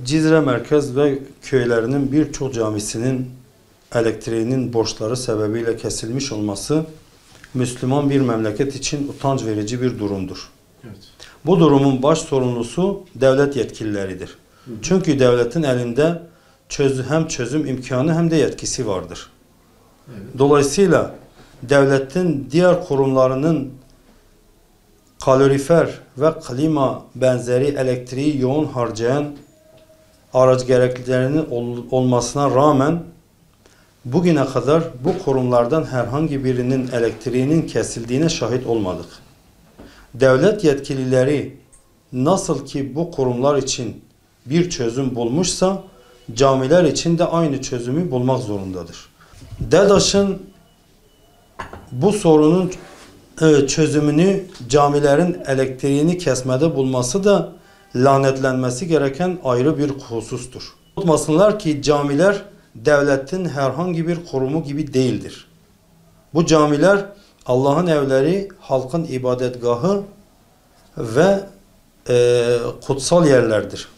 Cizre merkez ve köylerinin birçok camisinin elektriğinin borçları sebebiyle kesilmiş olması Müslüman bir memleket için utanç verici bir durumdur. Evet. Bu durumun baş sorumlusu devlet yetkilileridir. Çünkü devletin elinde hem çözüm imkanı hem de yetkisi vardır. Evet. Dolayısıyla devletin diğer kurumlarının kalorifer ve klima benzeri elektriği yoğun harcayan araç gerekliliklerinin olmasına rağmen bugüne kadar bu kurumlardan herhangi birinin elektriğinin kesildiğine şahit olmadık. Devlet yetkilileri nasıl ki bu kurumlar için bir çözüm bulmuşsa camiler için de aynı çözümü bulmak zorundadır. DEDAŞ'ın bu sorunun çözümünü camilerin elektriğini kesmede bulması da lanetlenmesi gereken ayrı bir husustur. Unutmasınlar ki camiler devletin herhangi bir kurumu gibi değildir. Bu camiler Allah'ın evleri, halkın ibadetgahı ve kutsal yerlerdir.